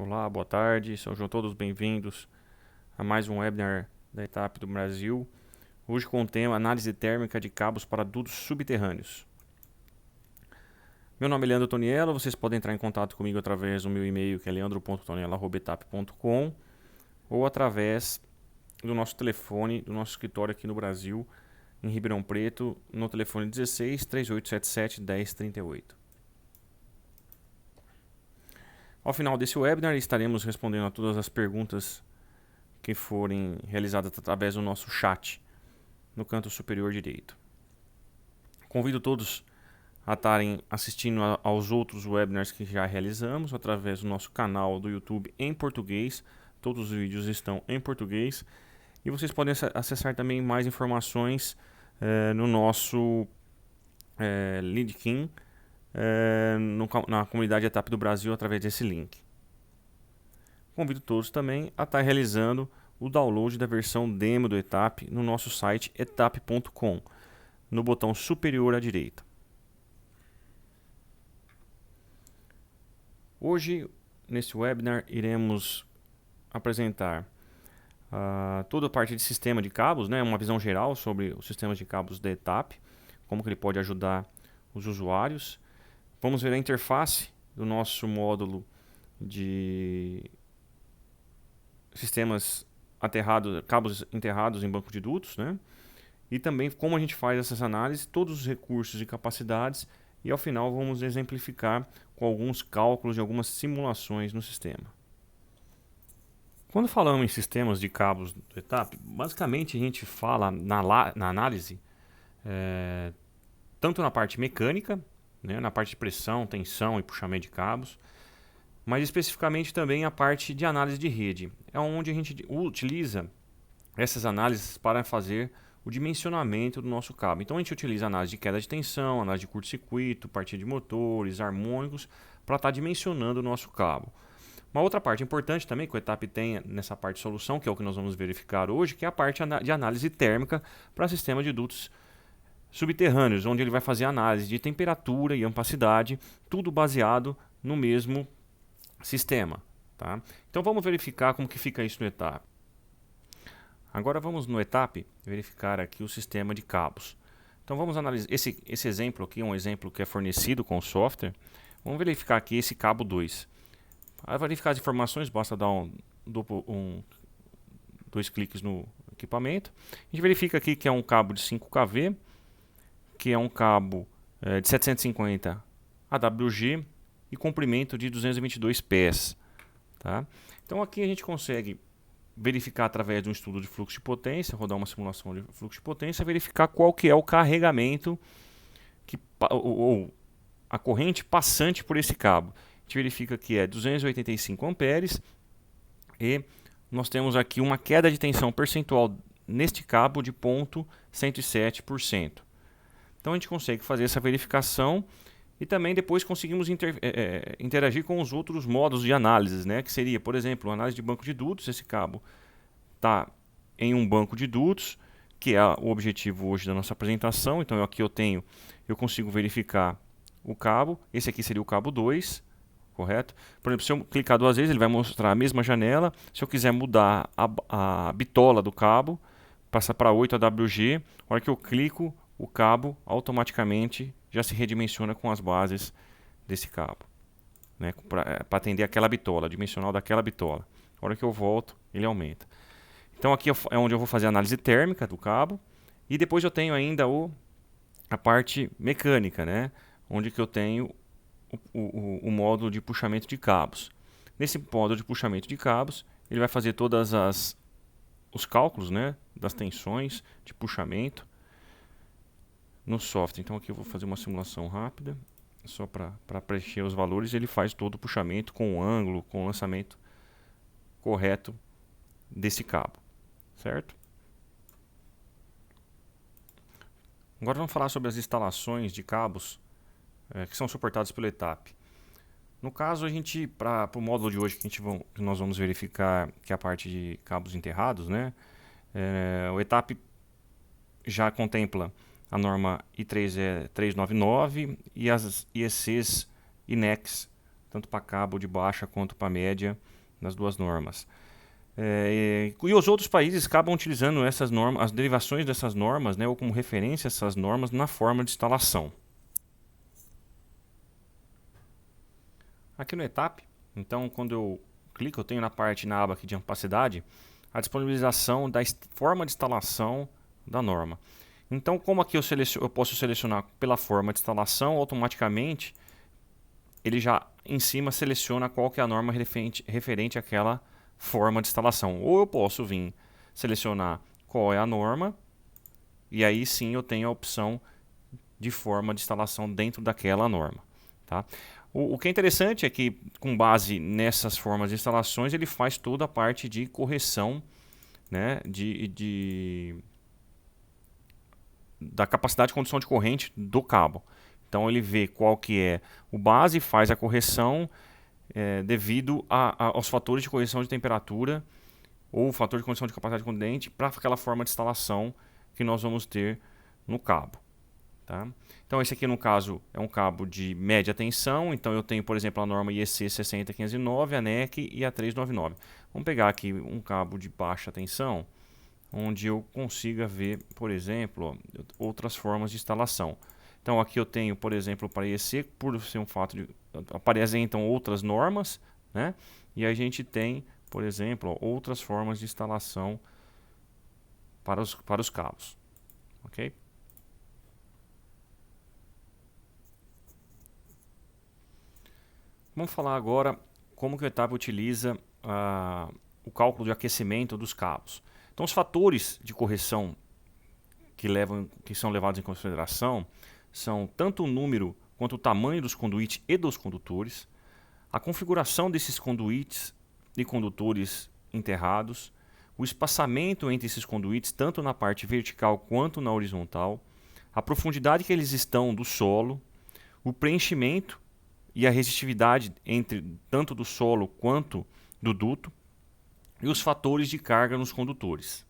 Olá, boa tarde, sejam todos bem-vindos a mais um webinar da ETAP do Brasil. Hoje com o tema Análise Térmica de Cabos para Dutos Subterrâneos. Meu nome é Leandro Toniello, vocês podem entrar em contato comigo através do meu e-mail que é leandro.toniello@etap.com ou através do nosso telefone, do nosso escritório aqui no Brasil, em Ribeirão Preto, no telefone 16 3877 1038. Ao final desse webinar, estaremos respondendo a todas as perguntas que forem realizadas através do nosso chat no canto superior direito. Convido todos a estarem assistindo aos outros webinars que já realizamos através do nosso canal do YouTube em português. Todos os vídeos estão em português e vocês podem acessar também mais informações no nosso LinkedIn, na comunidade ETAP do Brasil através desse link. Convido todos também a estar realizando o download da versão demo do ETAP no nosso site etap.com, no botão superior à direita. Hoje, nesse webinar, iremos apresentar toda a parte de sistema de cabos, uma visão geral sobre os sistemas de cabos da ETAP, como que ele pode ajudar os usuários. Vamos ver a interface do nosso módulo de sistemas cabos enterrados em banco de dutos, e também como a gente faz essas análises, todos os recursos e capacidades, e ao final vamos exemplificar com alguns cálculos e algumas simulações no sistema. Quando falamos em sistemas de cabos do ETAP, basicamente a gente fala na análise tanto na parte mecânica, na parte de pressão, tensão e puxamento de cabos, mas especificamente também a parte de análise de rede. É onde a gente utiliza essas análises para fazer o dimensionamento do nosso cabo. Então a gente utiliza análise de queda de tensão, análise de curto-circuito, partida de motores, harmônicos, para estar dimensionando o nosso cabo. Uma outra parte importante também que o ETAP tem nessa parte de solução, que é o que nós vamos verificar hoje, que é a parte de análise térmica para sistema de dutos subterrâneos, onde ele vai fazer análise de temperatura e ampacidade, tudo baseado no mesmo sistema. Tá? Então vamos verificar como que fica isso no ETAP. Agora vamos no ETAP verificar aqui o sistema de cabos. Então vamos analisar esse exemplo aqui, um exemplo que é fornecido com o software. Vamos verificar aqui esse cabo 2. Para verificar as informações, basta dar dois cliques no equipamento. A gente verifica aqui que é um cabo de 5 kV, que é um cabo de 750 AWG e comprimento de 222 pés. Tá? Então aqui a gente consegue verificar através de um estudo de fluxo de potência, rodar uma simulação de fluxo de potência, verificar qual que é o carregamento ou a corrente passante por esse cabo. A gente verifica que é 285 amperes e nós temos aqui uma queda de tensão percentual neste cabo de 0,107%. Então a gente consegue fazer essa verificação e também depois conseguimos interagir com os outros modos de análise, que seria, por exemplo, análise de banco de dutos. Esse cabo está em um banco de dutos, que é o objetivo hoje da nossa apresentação. Então aqui eu consigo verificar o cabo. Esse aqui seria o cabo 2, correto? Por exemplo, se eu clicar 2 vezes, ele vai mostrar a mesma janela. Se eu quiser mudar a bitola do cabo, passar para 8 AWG, na hora que eu clico, o cabo automaticamente já se redimensiona com as bases desse cabo, para atender aquela bitola, dimensional daquela bitola. Na hora que eu volto, ele aumenta. Então aqui é onde eu vou fazer a análise térmica do cabo. E depois eu tenho ainda a parte mecânica, onde que eu tenho o módulo de puxamento de cabos. Nesse módulo de puxamento de cabos, ele vai fazer todos os cálculos, das tensões de puxamento no software. Então aqui eu vou fazer uma simulação rápida, só para preencher os valores. Ele faz todo o puxamento com o ângulo, com o lançamento correto desse cabo, certo? Agora vamos falar sobre as instalações de cabos que são suportados pelo ETAP. No caso, para o módulo de hoje que nós vamos verificar, que é a parte de cabos enterrados, o ETAP já contempla a norma I3E399 e as IECs INEX, tanto para cabo de baixa quanto para média, nas duas normas. E os outros países acabam utilizando essas normas, as derivações dessas normas, né, ou como referência essas normas na forma de instalação. Aqui no ETAP, então quando eu clico, eu tenho na aba aqui de opacidade, a disponibilização da forma de instalação da norma. Então, como aqui eu posso selecionar pela forma de instalação, automaticamente ele já em cima seleciona qual que é a norma referente àquela forma de instalação. Ou eu posso vir selecionar qual é a norma, e aí sim eu tenho a opção de forma de instalação dentro daquela norma. Tá? O que é interessante é que, com base nessas formas de instalações, ele faz toda a parte de correção, né, da capacidade de condução de corrente do cabo. Então ele vê qual que é o base e faz a correção devido aos fatores de correção de temperatura ou fator de condição de capacidade condente para aquela forma de instalação que nós vamos ter no cabo. Tá? Então esse aqui no caso é um cabo de média tensão, então eu tenho por exemplo a norma IEC 60509, a NEC e a 399. Vamos pegar aqui um cabo de baixa tensão, onde eu consiga ver, por exemplo, outras formas de instalação. Então aqui eu tenho, por exemplo, para IEC, por ser um fato de apresentam outras normas, né? E a gente tem, por exemplo, outras formas de instalação para os cabos. Ok? Vamos falar agora como que o ETAP utiliza o cálculo de aquecimento dos cabos. Então os fatores de correção que são levados em consideração são tanto o número quanto o tamanho dos conduítes e dos condutores, a configuração desses conduítes e condutores enterrados, o espaçamento entre esses conduítes tanto na parte vertical quanto na horizontal, a profundidade que eles estão do solo, o preenchimento e a resistividade entre tanto do solo quanto do duto e os fatores de carga nos condutores.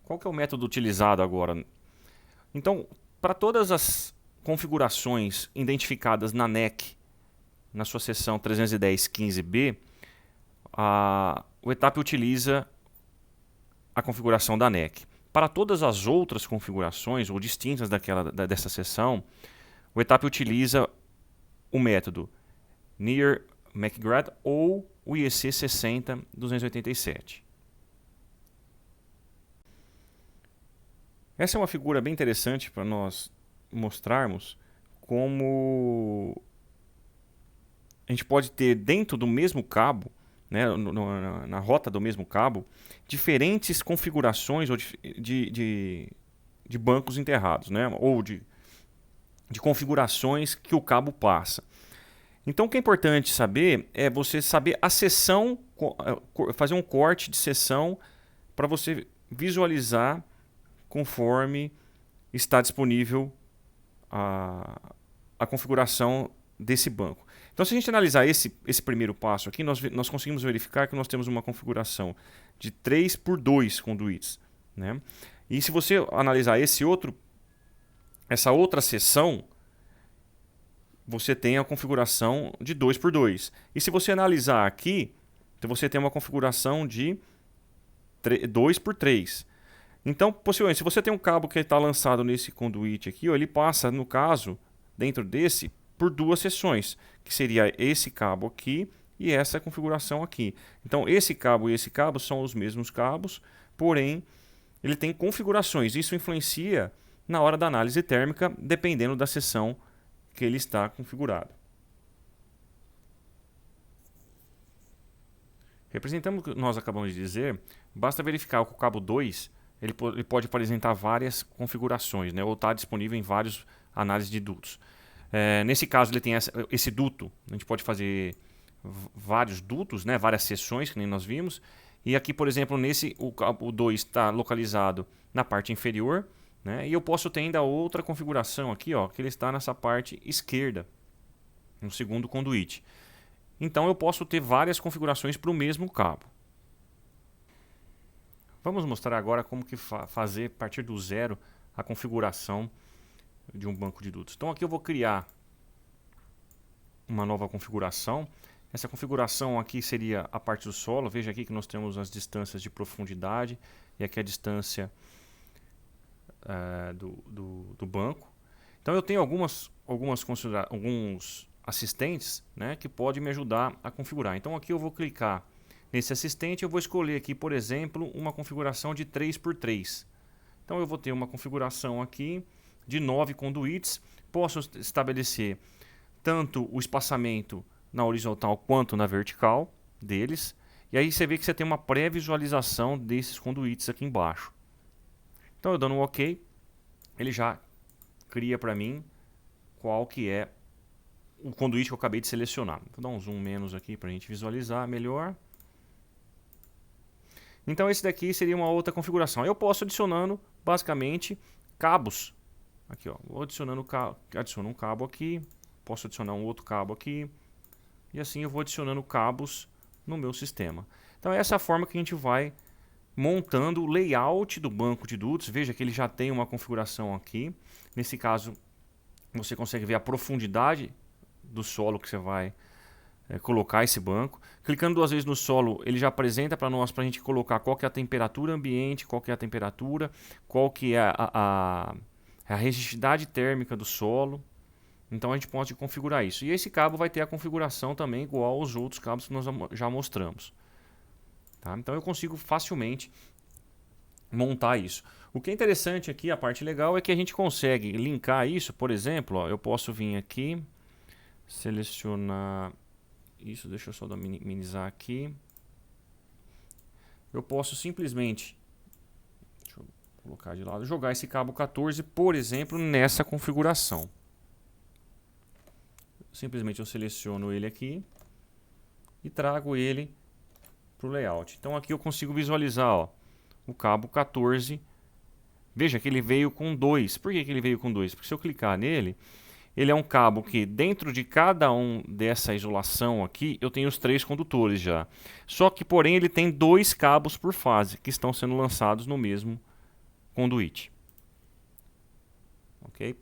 Qual que é o método utilizado agora? Então, para todas as configurações identificadas na NEC, na sua seção 310.15b, o ETAP utiliza a configuração da NEC. Para todas as outras configurações, ou distintas dessa seção, o ETAP utiliza o método Near-McGrath ou o IEC 60287. Essa é uma figura bem interessante para nós mostrarmos como a gente pode ter dentro do mesmo cabo, né, na rota do mesmo cabo, diferentes configurações de bancos enterrados, né, ou de configurações que o cabo passa. Então o que é importante saber é você saber a seção, fazer um corte de seção para você visualizar conforme está disponível a configuração desse banco. Então, se a gente analisar esse primeiro passo aqui, nós conseguimos verificar que nós temos uma configuração de 3 por 2 conduítes, né? E se você analisar essa outra seção, você tem a configuração de 2 por 2. E se você analisar aqui, então você tem uma configuração de 2 por 3. Então, possivelmente, se você tem um cabo que está lançado nesse conduíte aqui, ele passa, no caso, dentro desse, por duas seções, que seria esse cabo aqui e essa configuração aqui. Então, esse cabo e esse cabo são os mesmos cabos, porém, ele tem configurações. Isso influencia na hora da análise térmica, dependendo da seção que ele está configurado. Representando o que nós acabamos de dizer, basta verificar que o cabo 2 ele pode apresentar várias configurações, né, ou está disponível em várias análises de dutos. Nesse caso, ele tem esse duto, a gente pode fazer vários dutos, né, várias seções, que nem nós vimos. E aqui, por exemplo, o 2 está localizado na parte inferior, né, e eu posso ter ainda outra configuração aqui, ó, que ele está nessa parte esquerda, no segundo conduíte. Então eu posso ter várias configurações para o mesmo cabo. Vamos mostrar agora como que fazer a partir do zero a configuração de um banco de dutos. Então aqui eu vou criar uma nova configuração. Essa configuração aqui seria a parte do solo. Veja aqui que nós temos as distâncias de profundidade e aqui a distância do banco. Então eu tenho alguns assistentes, né, que podem me ajudar a configurar. Então aqui eu vou clicar nesse assistente, eu vou escolher aqui, por exemplo, uma configuração de 3x3. Então eu vou ter uma configuração aqui de 9 conduítes. Posso estabelecer tanto o espaçamento na horizontal quanto na vertical deles. E aí você vê que você tem uma pré-visualização desses conduítes aqui embaixo. Então eu dando um OK, ele já cria para mim qual que é o conduíte que eu acabei de selecionar. Vou dar um zoom menos aqui para a gente visualizar melhor. Então esse daqui seria uma outra configuração. Eu posso adicionando basicamente cabos. Aqui, ó, vou adiciono um cabo aqui, posso adicionar um outro cabo aqui, e assim eu vou adicionando cabos no meu sistema. Então essa é a forma que a gente vai montando o layout do banco de dutos. Veja que ele já tem uma configuração aqui. Nesse caso, você consegue ver a profundidade do solo que você vai colocar esse banco. Clicando 2 vezes no solo, ele já apresenta para nós, para a gente colocar qual que é a temperatura ambiente, qual que é a temperatura, qual que é a resistividade térmica do solo. Então a gente pode configurar isso. E esse cabo vai ter a configuração também igual aos outros cabos que nós já mostramos. Tá? Então eu consigo facilmente montar isso. O que é interessante aqui, a parte legal, é que a gente consegue linkar isso. Por exemplo, ó, eu posso vir aqui, selecionar isso, deixa eu só minimizar aqui. Eu posso simplesmente, deixa eu colocar de lado, jogar esse cabo 14, por exemplo, nessa configuração. Simplesmente eu seleciono ele aqui e trago ele para o layout. Então aqui eu consigo visualizar, ó, o cabo 14. Veja que ele veio com 2. Por que ele veio com 2? Porque se eu clicar nele, ele é um cabo que dentro de cada um dessa isolação aqui, eu tenho os 3 condutores já. Só que, porém, ele tem 2 cabos por fase, que estão sendo lançados no mesmo conduíte. Ok?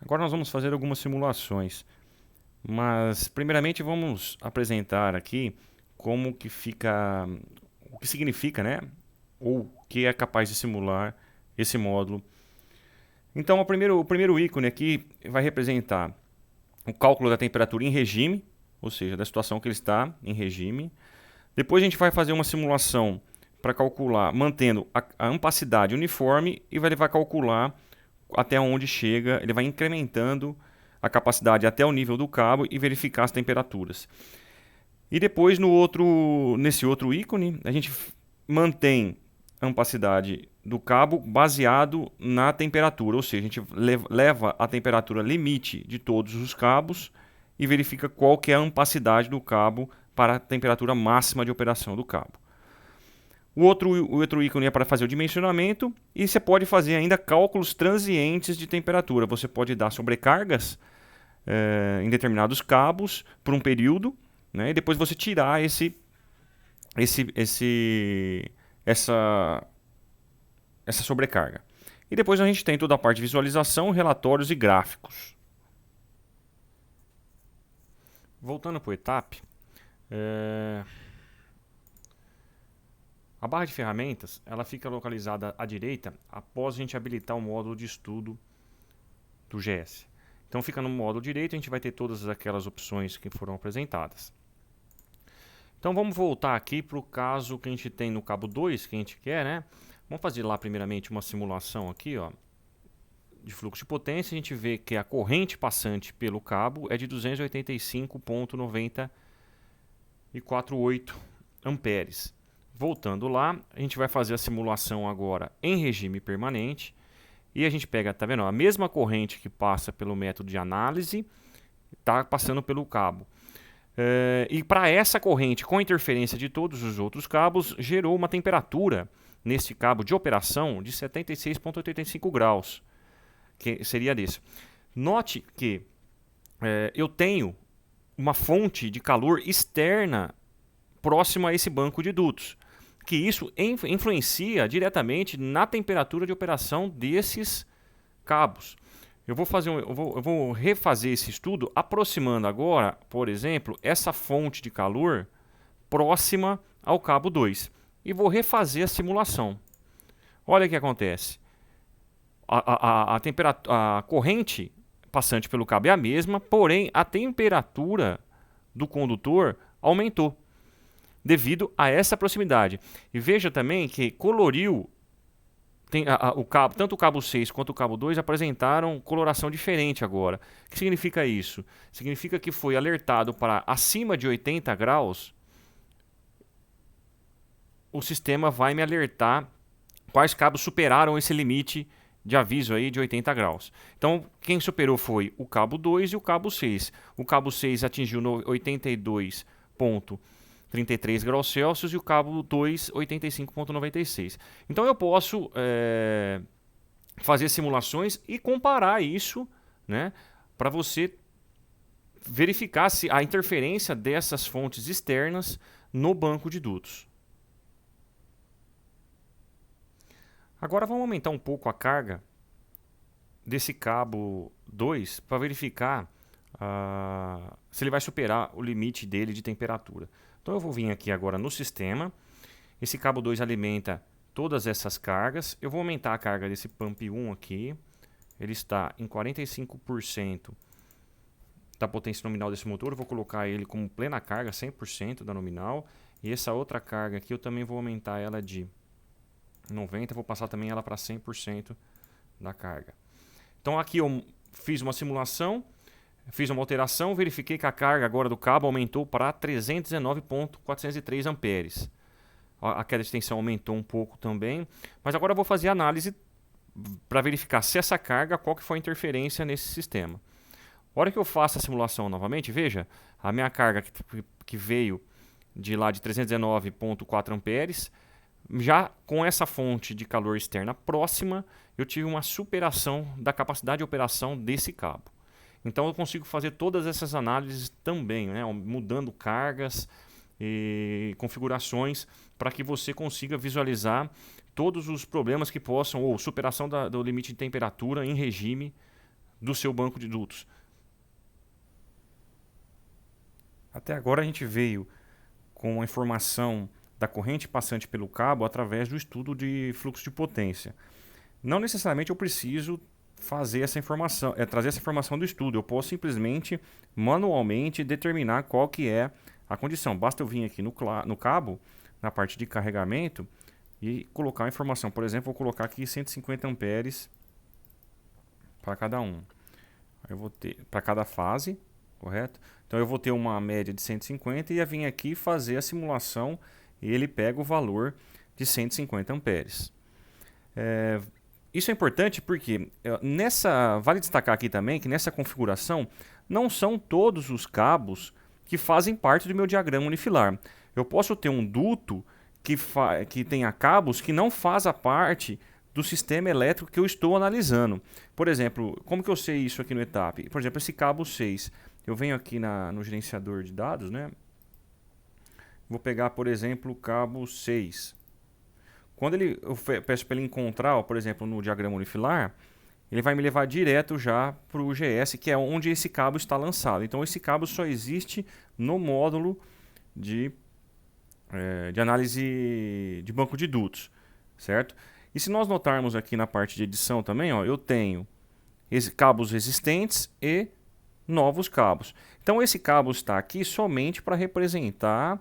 Agora nós vamos fazer algumas simulações. Mas, primeiramente, vamos apresentar aqui como que fica, o que significa, né? Ou o que é capaz de simular esse módulo. Então o primeiro ícone aqui vai representar o cálculo da temperatura em regime, ou seja, da situação que ele está em regime. Depois a gente vai fazer uma simulação para calcular, mantendo a ampacidade uniforme, e ele vai calcular até onde chega, ele vai incrementando a capacidade até o nível do cabo e verificar as temperaturas. E depois nesse outro ícone, a gente mantém a ampacidade do cabo baseado na temperatura, ou seja, a gente leva a temperatura limite de todos os cabos e verifica qual que é a ampacidade do cabo para a temperatura máxima de operação do cabo. O outro ícone é para fazer o dimensionamento, e você pode fazer ainda cálculos transientes de temperatura. Você pode dar sobrecargas em determinados cabos por um período, né, e depois você tirar essa sobrecarga. E depois a gente tem toda a parte de visualização, relatórios e gráficos. Voltando para o ETAP, a barra de ferramentas ela fica localizada à direita após a gente habilitar o módulo de estudo do GS. Então fica no módulo direito, a gente vai ter todas aquelas opções que foram apresentadas. Então vamos voltar aqui para o caso que a gente tem no cabo 2, que a gente quer, né? Vamos fazer lá primeiramente uma simulação aqui, ó, de fluxo de potência. A gente vê que a corrente passante pelo cabo é de 285,948 amperes. Voltando lá, a gente vai fazer a simulação agora em regime permanente. E a gente pega, tá vendo? A mesma corrente que passa pelo método de análise está passando pelo cabo. E para essa corrente, com interferência de todos os outros cabos, gerou uma temperatura nesse cabo de operação de 76,85 graus, que seria desse. Note que eu tenho uma fonte de calor externa próxima a esse banco de dutos, que isso influencia diretamente na temperatura de operação desses cabos. eu vou refazer esse estudo aproximando agora, por exemplo, essa fonte de calor próxima ao cabo 2 e vou refazer a simulação. Olha o que acontece. A corrente passante pelo cabo é a mesma, porém a temperatura do condutor aumentou devido a essa proximidade. E veja também que coloriu, o cabo, tanto o cabo 6 quanto o cabo 2 apresentaram coloração diferente agora. O que significa isso? Significa que foi alertado para acima de 80 graus, o sistema vai me alertar quais cabos superaram esse limite de aviso aí de 80 graus. Então, quem superou foi o cabo 2 e o cabo 6. O cabo 6 atingiu 82,33 graus Celsius e o cabo 2, 85,96. Então, eu posso fazer simulações e comparar isso, né, para você verificar se a interferência dessas fontes externas no banco de dutos. Agora vamos aumentar um pouco a carga desse cabo 2 para verificar se ele vai superar o limite dele de temperatura. Então eu vou vir aqui agora no sistema. Esse cabo 2 alimenta todas essas cargas. Eu vou aumentar a carga desse pump 1 aqui. Ele está em 45% da potência nominal desse motor. Eu vou colocar ele como plena carga, 100% da nominal. E essa outra carga aqui eu também vou aumentar ela de 90, vou passar também ela para 100% da carga. Então aqui eu fiz uma simulação, fiz uma alteração, verifiquei que a carga agora do cabo aumentou para 319,403 amperes. A queda de tensão aumentou um pouco também, mas agora eu vou fazer a análise para verificar se essa carga, qual que foi a interferência nesse sistema. A hora que eu faço a simulação novamente, veja, a minha carga que veio de lá de 319,4 amperes, já com essa fonte de calor externa próxima, eu tive uma superação da capacidade de operação desse cabo. Então eu consigo fazer todas essas análises também, né, mudando cargas e configurações para que você consiga visualizar todos os problemas que possam, ou superação do limite de temperatura em regime do seu banco de dutos. Até agora a gente veio com a informação da corrente passante pelo cabo através do estudo de fluxo de potência. Não necessariamente eu preciso fazer essa informação, trazer essa informação do estudo. Eu posso simplesmente manualmente determinar qual que é a condição. Basta eu vir aqui no cabo, na parte de carregamento, e colocar a informação. Por exemplo, vou colocar aqui 150 amperes para cada um. Eu vou ter para cada fase, correto? Então eu vou ter uma média de 150 e ia vir aqui fazer a simulação. E ele pega o valor de 150 amperes. Isso é importante porque vale destacar aqui também que nessa configuração não são todos os cabos que fazem parte do meu diagrama unifilar. Eu posso ter um duto que tenha cabos que não fazem parte do sistema elétrico que eu estou analisando. Por exemplo, como que eu sei isso aqui no ETAP? Por exemplo, esse cabo 6. Eu venho aqui no gerenciador de dados, né? Vou pegar, por exemplo, o cabo 6. Quando eu peço para ele encontrar, por exemplo, no diagrama unifilar, ele vai me levar direto já para o GS, que é onde esse cabo está lançado. Então, esse cabo só existe no módulo de análise de banco de dutos, certo? E se nós notarmos aqui na parte de edição também, ó, eu tenho cabos existentes e novos cabos. Então, esse cabo está aqui somente para representar...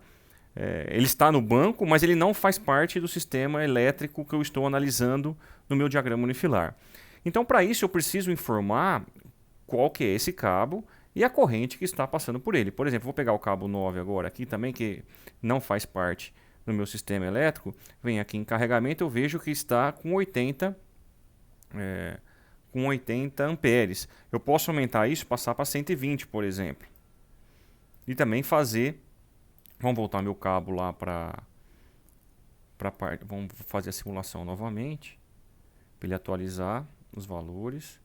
ele está no banco, mas ele não faz parte do sistema elétrico que eu estou analisando no meu diagrama unifilar. Então, para isso, eu preciso informar qual que é esse cabo e a corrente que está passando por ele. Por exemplo, vou pegar o cabo 9 agora aqui também, que não faz parte do meu sistema elétrico. Venho aqui em carregamento, eu vejo que está com 80 amperes. Eu posso aumentar isso, passar para 120, por exemplo. E também fazer... Vamos voltar meu cabo lá para parte. Vamos fazer a simulação novamente. Para ele atualizar os valores.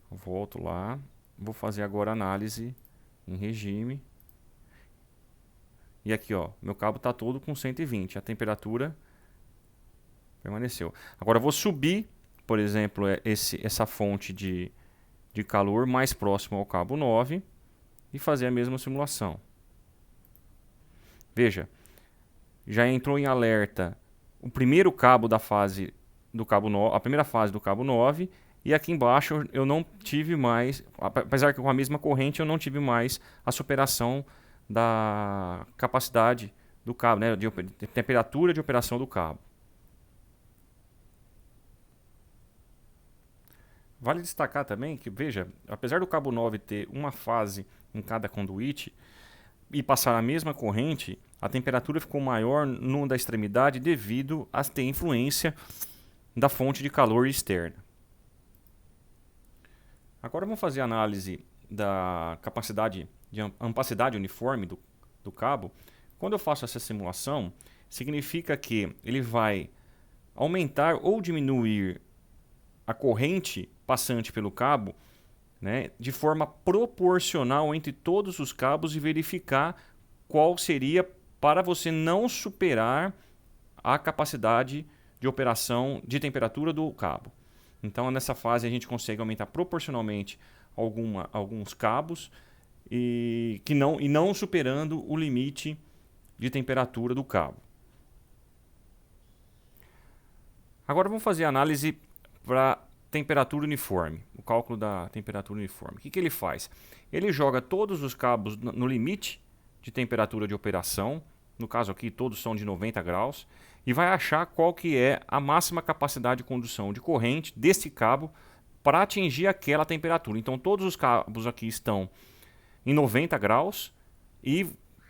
Eu volto lá. Vou fazer agora a análise em regime. E aqui, ó, meu cabo está todo com 120. A temperatura permaneceu. Agora eu vou subir, por exemplo, essa fonte de de calor mais próximo ao cabo 9 e fazer a mesma simulação. Veja, já entrou em alerta o primeiro cabo da fase do cabo 9, a primeira fase do cabo 9, e aqui embaixo eu não tive mais, apesar que com a mesma corrente eu não tive mais a superação da capacidade do cabo, né, de temperatura de operação do cabo. Vale destacar também que, veja, apesar do cabo 9 ter uma fase em cada conduíte e passar a mesma corrente, a temperatura ficou maior numa da extremidade devido a ter influência da fonte de calor externa. Agora vamos fazer a análise da capacidade de ampacidade uniforme do cabo. Quando eu faço essa simulação, significa que ele vai aumentar ou diminuir a corrente passante pelo cabo, né, de forma proporcional entre todos os cabos e verificar qual seria para você não superar a capacidade de operação de temperatura do cabo. Então, nessa fase, a gente consegue aumentar proporcionalmente alguns cabos e não superando o limite de temperatura do cabo. Agora vamos fazer a análise para temperatura uniforme, o cálculo da temperatura uniforme. O que ele faz? Ele joga todos os cabos no limite de temperatura de operação, no caso aqui todos são de 90 graus, e vai achar qual que é a máxima capacidade de condução de corrente desse cabo para atingir aquela temperatura. Então todos os cabos aqui estão em 90 graus e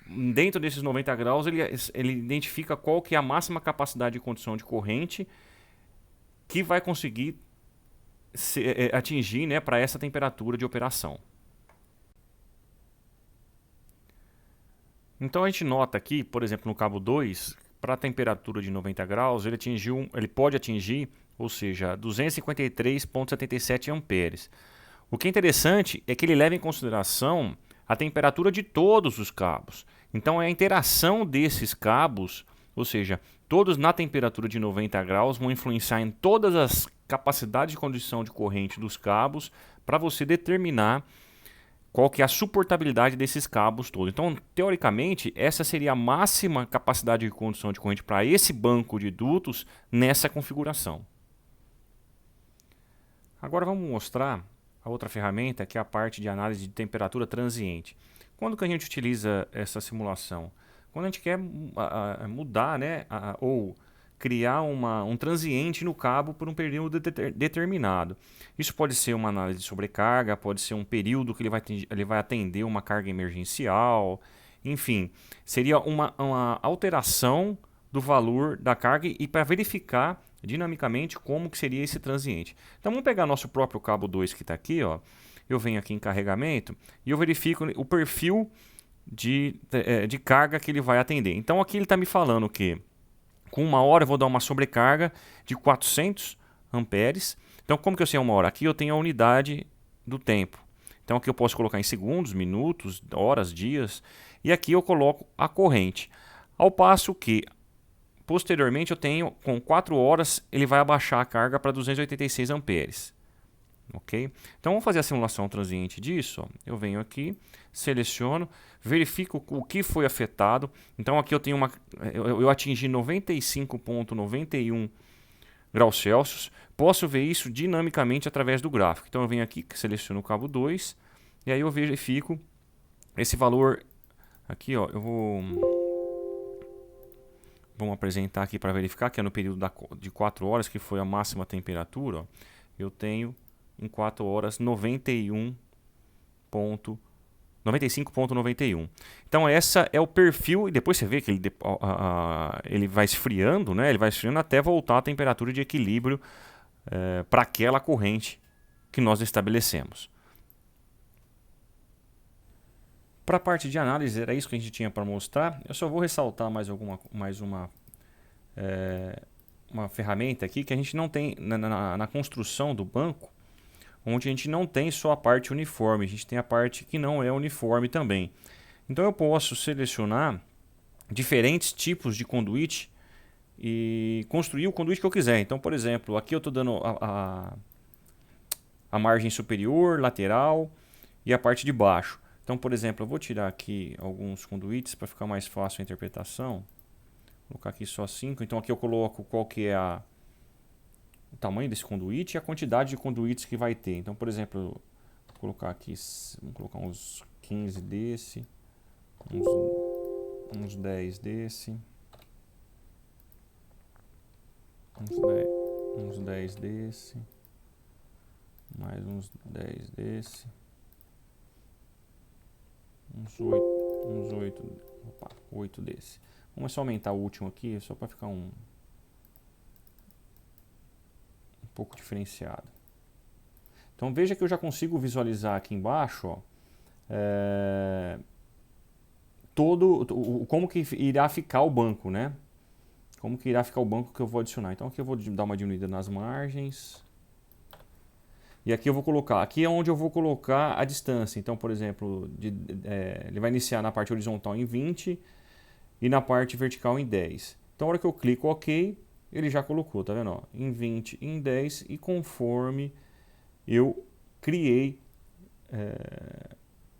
dentro desses 90 graus ele identifica qual que é a máxima capacidade de condução de corrente que vai conseguir atingir, né, para essa temperatura de operação. Então a gente nota aqui, por exemplo, no cabo 2, para a temperatura de 90 graus, ele pode atingir, ou seja, 253,77 amperes. O que é interessante é que ele leva em consideração a temperatura de todos os cabos. Então é a interação desses cabos, ou seja, todos na temperatura de 90 graus, vão influenciar em todas as capacidades de condução de corrente dos cabos para você determinar qual que é a suportabilidade desses cabos todos. Então, teoricamente, essa seria a máxima capacidade de condução de corrente para esse banco de dutos nessa configuração. Agora vamos mostrar a outra ferramenta, que é a parte de análise de temperatura transiente. Quando que a gente utiliza essa simulação? Quando a gente quer mudar, né, ou criar um transiente no cabo por um período determinado. Isso pode ser uma análise de sobrecarga, pode ser um período que ele vai atender uma carga emergencial, enfim, seria uma alteração do valor da carga e para verificar dinamicamente como que seria esse transiente. Então vamos pegar nosso próprio cabo 2 que está aqui, ó. Eu venho aqui em carregamento e eu verifico o perfil de carga que ele vai atender. Então aqui ele está me falando que com 1 hora eu vou dar uma sobrecarga de 400 amperes. Então como que eu sei 1 hora? Aqui eu tenho a unidade do tempo. Então aqui eu posso colocar em segundos, minutos, horas, dias. E aqui eu coloco a corrente. Ao passo que posteriormente eu tenho, com 4 horas, ele vai abaixar a carga para 286 amperes. Ok? Então vamos fazer a simulação transiente disso. Ó. Eu venho aqui, seleciono, verifico o que foi afetado. Então aqui eu tenho eu atingi 95,91 graus Celsius. Posso ver isso dinamicamente através do gráfico. Então eu venho aqui, seleciono o cabo 2 e aí eu verifico esse valor aqui, ó. Vamos apresentar aqui para verificar que é no período de 4 horas, que foi a máxima temperatura. Ó. Eu tenho em 4 horas 95,91. Então essa é o perfil, e depois você vê que ele vai esfriando, né? Ele vai esfriando até voltar à temperatura de equilíbrio para aquela corrente que nós estabelecemos. Para a parte de análise, era isso que a gente tinha para mostrar. Eu só vou ressaltar mais uma ferramenta aqui que a gente não tem na construção do banco, onde a gente não tem só a parte uniforme, a gente tem a parte que não é uniforme também. Então eu posso selecionar diferentes tipos de conduíte e construir o conduíte que eu quiser. Então, por exemplo, aqui eu estou dando a margem superior, lateral e a parte de baixo. Então, por exemplo, eu vou tirar aqui alguns conduítes para ficar mais fácil a interpretação. Vou colocar aqui só 5. Então aqui eu coloco qual que é o tamanho desse conduíte e a quantidade de conduítes que vai ter. Então, por exemplo, vou colocar aqui, vamos colocar uns 15 desse, uns 10 desse, uns 10 desse, mais uns 10 desse, uns 8 desse. Vamos só aumentar o último aqui, só para ficar um pouco diferenciado. Então veja que eu já consigo visualizar aqui embaixo, ó, como que irá ficar o banco, né? Como que irá ficar o banco que eu vou adicionar. Então aqui eu vou dar uma diminuída nas margens. E aqui eu vou colocar, aqui é onde eu vou colocar a distância. Então, por exemplo, ele vai iniciar na parte horizontal em 20 e na parte vertical em 10. Então, a hora que eu clico OK, ele já colocou, tá vendo? Ó, em 20, em 10 e conforme eu criei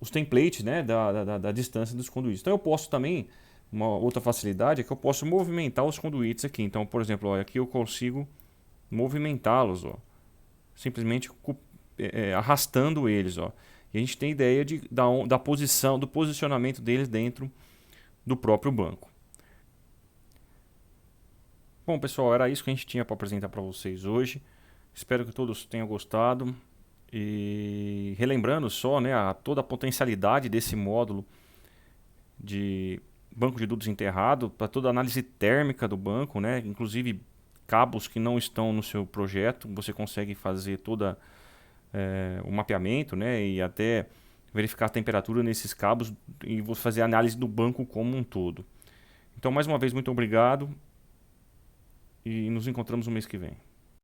os templates, né, da distância dos conduítes. Então, eu posso também, uma outra facilidade é que eu posso movimentar os conduítes aqui. Então, por exemplo, ó, aqui eu consigo movimentá-los, ó, simplesmente arrastando eles, ó. E a gente tem ideia da posição, do posicionamento deles dentro do próprio banco. Bom, pessoal, era isso que a gente tinha para apresentar para vocês hoje. Espero que todos tenham gostado. E relembrando só, né, toda a potencialidade desse módulo de banco de dados enterrado, para toda a análise térmica do banco, né, inclusive cabos que não estão no seu projeto, você consegue fazer toda o mapeamento, né, e até verificar a temperatura nesses cabos e vou fazer a análise do banco como um todo. Então, mais uma vez, muito obrigado e nos encontramos no mês que vem.